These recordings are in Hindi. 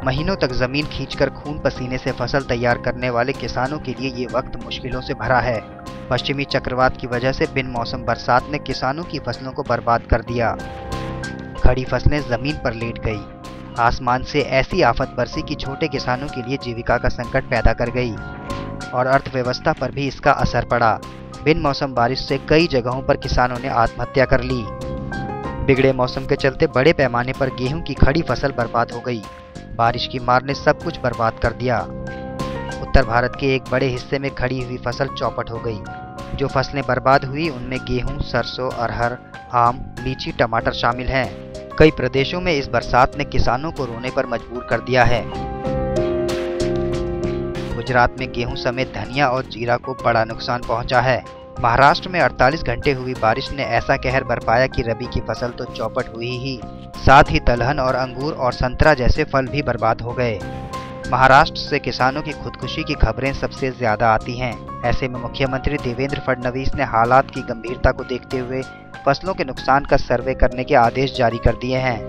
महीनों तक जमीन खींचकर खून पसीने से फसल तैयार करने वाले किसानों के लिए ये वक्त मुश्किलों से भरा है। पश्चिमी चक्रवात की वजह से बिन मौसम बरसात ने किसानों की फसलों को बर्बाद कर दिया। खड़ी फसलें जमीन पर लेट गई। आसमान से ऐसी आफत बरसी कि छोटे किसानों के लिए जीविका का संकट पैदा कर गई और अर्थव्यवस्था पर भी इसका असर पड़ा। बिन मौसम बारिश से कई जगहों पर किसानों ने आत्महत्या कर ली। बिगड़े मौसम के चलते बड़े पैमाने पर गेहूं की खड़ी फसल बर्बाद हो गई। बारिश की मार ने सब कुछ बर्बाद कर दिया। उत्तर भारत के एक बड़े हिस्से में खड़ी हुई फसल चौपट हो गई। जो फसलें बर्बाद हुई उनमें गेहूं, सरसों, अरहर, आम, लीची, टमाटर शामिल हैं। कई प्रदेशों में इस बरसात ने किसानों को रोने पर मजबूर कर दिया है। गुजरात में गेहूं समेत धनिया और जीरा को बड़ा नुकसान पहुंचा है। महाराष्ट्र में 48 घंटे हुई बारिश ने ऐसा कहर बरपाया कि रबी की फसल तो चौपट हुई ही, साथ ही दलहन और अंगूर और संतरा जैसे फल भी बर्बाद हो गए। महाराष्ट्र से किसानों की खुदकुशी की खबरें सबसे ज्यादा आती हैं। ऐसे में मुख्यमंत्री देवेंद्र फडणवीस ने हालात की गंभीरता को देखते हुए फसलों के नुकसान का सर्वे करने के आदेश जारी कर दिए हैं।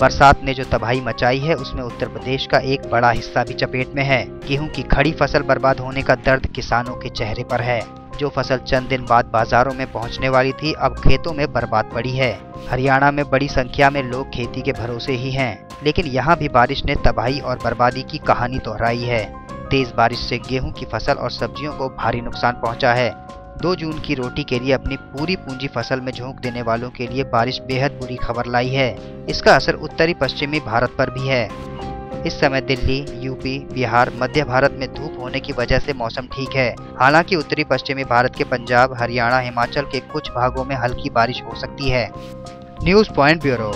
बरसात ने जो तबाही मचाई है उसमें उत्तर प्रदेश का एक बड़ा हिस्सा भी चपेट में है। गेहूं की खड़ी फसल बर्बाद होने का दर्द किसानों के चेहरे पर है। जो फसल चंद दिन बाद बाजारों में पहुंचने वाली थी अब खेतों में बर्बाद पड़ी है। हरियाणा में बड़ी संख्या में लोग खेती के भरोसे ही हैं, लेकिन यहाँ भी बारिश ने तबाही और बर्बादी की कहानी दोहराई है। तेज बारिश से गेहूं की फसल और सब्जियों को भारी नुकसान पहुंचा है। 2 जून की रोटी के लिए अपनी पूरी पूंजी फसल में झोंक देने वालों के लिए बारिश बेहद बुरी खबर लाई है। इसका असर उत्तरी पश्चिमी भारत पर भी है। इस समय दिल्ली, यूपी, बिहार, मध्य भारत में धूप होने की वजह से मौसम ठीक है। हालांकि उत्तरी पश्चिमी भारत के पंजाब, हरियाणा, हिमाचल के कुछ भागों में हल्की बारिश हो सकती है। News point bureau.